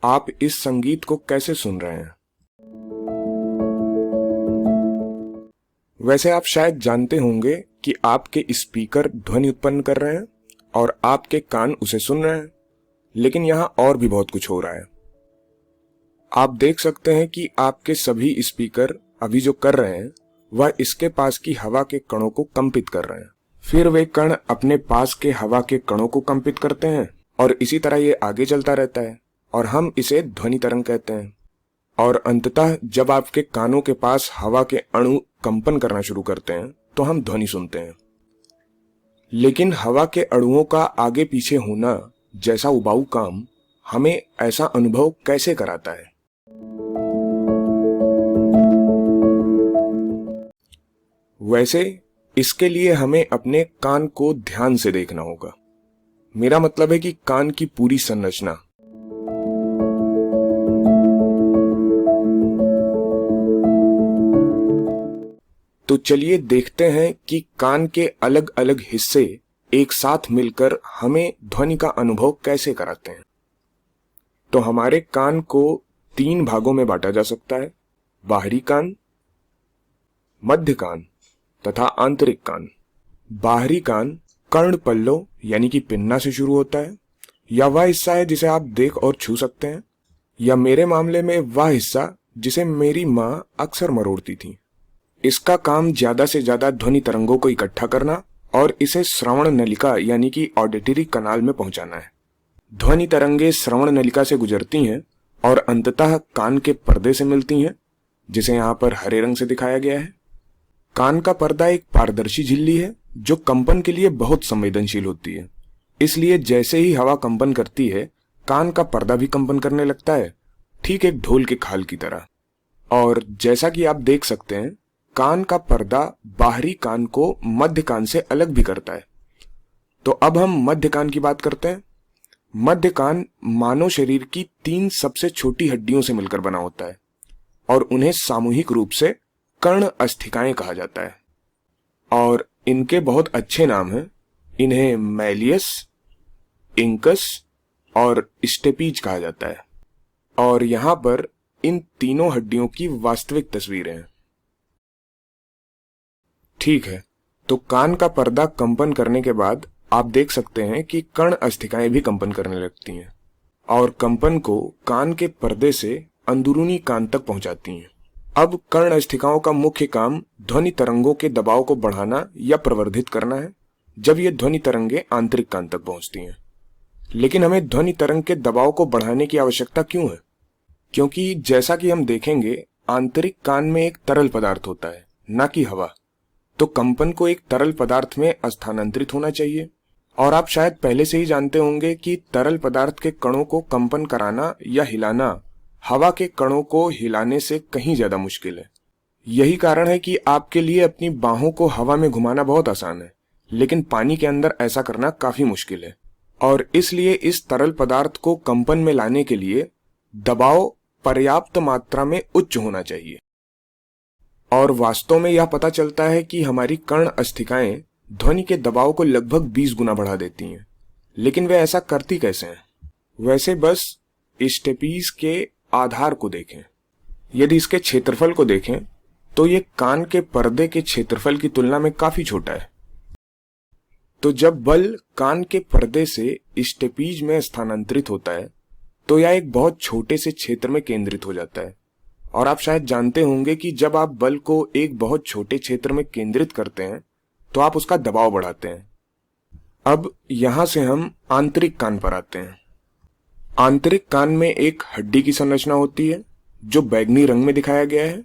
आप इस संगीत को कैसे सुन रहे हैं। वैसे आप शायद जानते होंगे कि आपके स्पीकर ध्वनि उत्पन्न कर रहे हैं और आपके कान उसे सुन रहे हैं, लेकिन यहाँ और भी बहुत कुछ हो रहा है। आप देख सकते हैं कि आपके सभी स्पीकर अभी जो कर रहे हैं वह इसके पास की हवा के कणों को कंपित कर रहे हैं। फिर वे कण अपने पास के हवा के कणों को कंपित करते हैं और इसी तरह ये आगे चलता रहता है और हम इसे ध्वनि तरंग कहते हैं। और अंततः जब आपके कानों के पास हवा के अणु कंपन करना शुरू करते हैं तो हम ध्वनि सुनते हैं। लेकिन हवा के अणुओं का आगे पीछे होना जैसा उबाऊ काम हमें ऐसा अनुभव कैसे कराता है। वैसे इसके लिए हमें अपने कान को ध्यान से देखना होगा। मेरा मतलब है कि कान की पूरी संरचना। तो चलिए देखते हैं कि कान के अलग अलग हिस्से एक साथ मिलकर हमें ध्वनि का अनुभव कैसे कराते हैं। तो हमारे कान को 3 भागों में बांटा जा सकता है: बाहरी कान, मध्य कान तथा आंतरिक कान। बाहरी कान कर्ण पल्लों यानी कि पिन्ना से शुरू होता है, या वह हिस्सा है जिसे आप देख और छू सकते हैं, या मेरे मामले में वह हिस्सा जिसे मेरी माँ अक्सर मरोड़ती थी। इसका काम ज्यादा से ज्यादा ध्वनि तरंगों को इकट्ठा करना और इसे श्रवण नलिका यानी कि ऑडिटरी कनाल में पहुंचाना है। ध्वनि तरंगे श्रवण नलिका से गुजरती हैं और अंततः कान के पर्दे से मिलती हैं, जिसे यहाँ पर हरे रंग से दिखाया गया है। कान का पर्दा एक पारदर्शी झिल्ली है जो कंपन के लिए बहुत संवेदनशील होती है। इसलिए जैसे ही हवा कंपन करती है कान का पर्दा भी कंपन करने लगता है, ठीक एक ढोल के खाल की तरह। और जैसा कि आप देख सकते हैं, कान का पर्दा बाहरी कान को मध्य कान से अलग भी करता है। तो अब हम मध्य कान की बात करते हैं। मध्य कान मानव शरीर की 3 सबसे छोटी हड्डियों से मिलकर बना होता है और उन्हें सामूहिक रूप से कर्ण अस्थिकाएं कहा जाता है। और इनके बहुत अच्छे नाम हैं। इन्हें मैलियस, इंकस और स्टेपीज कहा जाता है। और यहां पर इन तीनों हड्डियों की वास्तविक तस्वीरें हैं। ठीक है, तो कान का पर्दा कंपन करने के बाद आप देख सकते हैं कि कर्ण अस्थिकाएं भी कंपन करने लगती हैं और कंपन को कान के पर्दे से अंदरूनी कान तक पहुंचाती हैं। अब कर्ण अस्थिकाओं का मुख्य काम ध्वनि तरंगों के दबाव को बढ़ाना या प्रवर्धित करना है जब ये ध्वनि तरंगे आंतरिक कान तक पहुंचती हैं। लेकिन हमें ध्वनि तरंग के दबाव को बढ़ाने की आवश्यकता क्यों है? क्योंकि जैसा कि हम देखेंगे, आंतरिक कान में एक तरल पदार्थ होता है, न कि हवा। तो कंपन को एक तरल पदार्थ में स्थानांतरित होना चाहिए। और आप शायद पहले से ही जानते होंगे कि तरल पदार्थ के कणों को कंपन कराना या हिलाना हवा के कणों को हिलाने से कहीं ज्यादा मुश्किल है। यही कारण है कि आपके लिए अपनी बाहों को हवा में घुमाना बहुत आसान है, लेकिन पानी के अंदर ऐसा करना काफी मुश्किल है। और इसलिए इस तरल पदार्थ को कंपन में लाने के लिए दबाव पर्याप्त मात्रा में उच्च होना चाहिए। और वास्तव में यह पता चलता है कि हमारी कर्ण अस्थिकाएं ध्वनि के दबाव को लगभग 20 गुना बढ़ा देती हैं। लेकिन वे ऐसा करती कैसे हैं? वैसे बस स्टेपीज के आधार को देखें। यदि इसके क्षेत्रफल को देखें तो ये कान के पर्दे के क्षेत्रफल की तुलना में काफी छोटा है। तो जब बल कान के पर्दे से स्टेपीज में स्थानांतरित होता है तो यह एक बहुत छोटे से क्षेत्र में केंद्रित हो जाता है। और आप शायद जानते होंगे कि जब आप बल को एक बहुत छोटे क्षेत्र में केंद्रित करते हैं तो आप उसका दबाव बढ़ाते हैं। अब यहां से हम आंतरिक कान पर आते हैं। आंतरिक कान में एक हड्डी की संरचना होती है जो बैंगनी रंग में दिखाया गया है।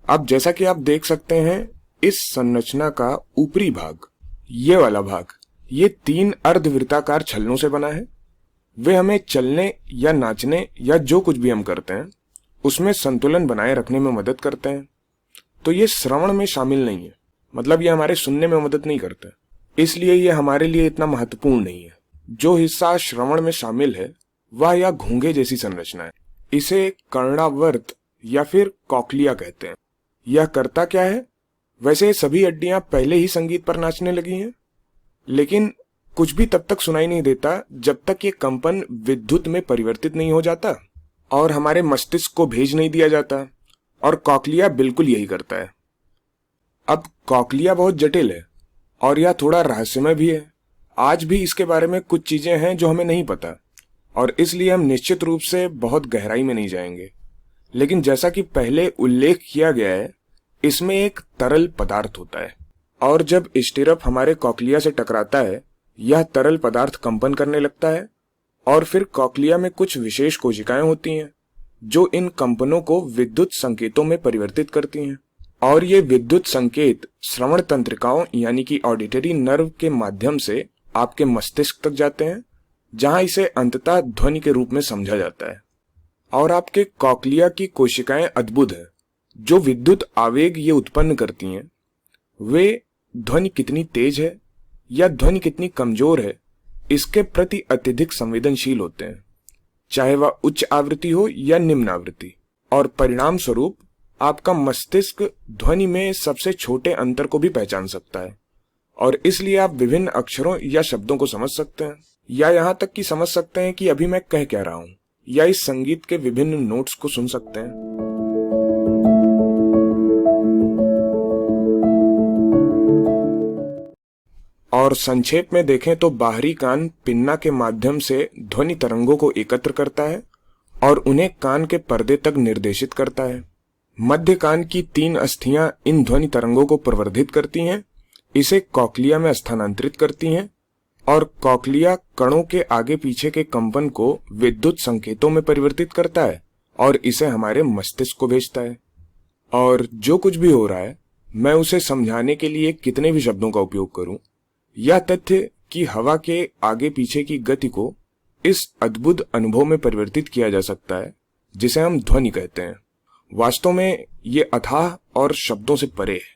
अब जैसा कि आप देख सकते हैं, इस संरचना का ऊपरी भाग, ये वाला भाग, ये 3 अर्धवृत्ताकार छल्लों से बना है। वे हमें चलने या नाचने या जो कुछ भी हम करते हैं उसमें संतुलन बनाए रखने में मदद करते हैं। तो ये श्रवण में शामिल नहीं है, मतलब ये हमारे सुनने में मदद नहीं करता, इसलिए ये हमारे लिए इतना महत्वपूर्ण नहीं है। जो हिस्सा श्रवण में शामिल है वह यह घोंघे जैसी संरचना है। इसे कर्णावर्त या फिर कॉक्लिया कहते हैं। यह करता क्या है? वैसे सभी हड्डियां पहले ही संगीत पर नाचने लगी हैं, लेकिन कुछ भी तब तक सुनाई नहीं देता जब तक ये कंपन विद्युत में परिवर्तित नहीं हो जाता। और हमारे मस्तिष्क को भेज नहीं दिया जाता, और कॉकलिया बिल्कुल यही करता है। अब कॉकलिया बहुत जटिल है और यह थोड़ा रहस्यमय भी है। आज भी इसके बारे में कुछ चीजें हैं जो हमें नहीं पता, और इसलिए हम निश्चित रूप से बहुत गहराई में नहीं जाएंगे। लेकिन जैसा कि पहले उल्लेख किया गया है, इसमें एक तरल पदार्थ होता है, और जब स्टिरअप हमारे कॉकलिया से टकराता है, यह तरल पदार्थ कंपन करने लगता है, और फिर कॉकलिया में कुछ विशेष कोशिकाएं होती हैं जो इन कंपनों को विद्युत संकेतों में परिवर्तित करती हैं, और ये विद्युत संकेत श्रवण तंत्रिकाओं यानी कि ऑडिटरी नर्व के माध्यम से आपके मस्तिष्क तक जाते हैं, जहां इसे अंततः ध्वनि के रूप में समझा जाता है। और आपके कॉकलिया की कोशिकाएं अद्भुत है। जो विद्युत आवेग ये उत्पन्न करती हैं, वे ध्वनि कितनी तेज है या ध्वनि कितनी कमजोर है, इसके प्रति अत्यधिक संवेदनशील होते हैं, चाहे वह उच्च आवृत्ति हो या निम्न आवृत्ति। और परिणाम स्वरूप आपका मस्तिष्क ध्वनि में सबसे छोटे अंतर को भी पहचान सकता है, और इसलिए आप विभिन्न अक्षरों या शब्दों को समझ सकते हैं, या यहां तक कि समझ सकते हैं कि अभी मैं कह क्या रहा हूं, या इस संगीत के विभिन्न नोट्स को सुन सकते हैं। और संक्षेप में देखें तो बाहरी कान पिन्ना के माध्यम से ध्वनि तरंगों को एकत्र करता है और उन्हें कान के पर्दे तक निर्देशित करता है। मध्य कान की 3 अस्थियां इन ध्वनि तरंगों को प्रवर्धित करती हैं, इसे कॉकलिया में स्थानांतरित करती हैं, और कॉकलिया कणों के आगे पीछे के कंपन को विद्युत संकेतों में परिवर्तित करता है और इसे हमारे मस्तिष्क को भेजता है। और जो कुछ भी हो रहा है, मैं उसे समझाने के लिए कितने भी शब्दों का उपयोग करूं, यह तथ्य कि हवा के आगे पीछे की गति को इस अद्भुत अनुभव में परिवर्तित किया जा सकता है जिसे हम ध्वनि कहते हैं, वास्तव में ये अथाह और शब्दों से परे है।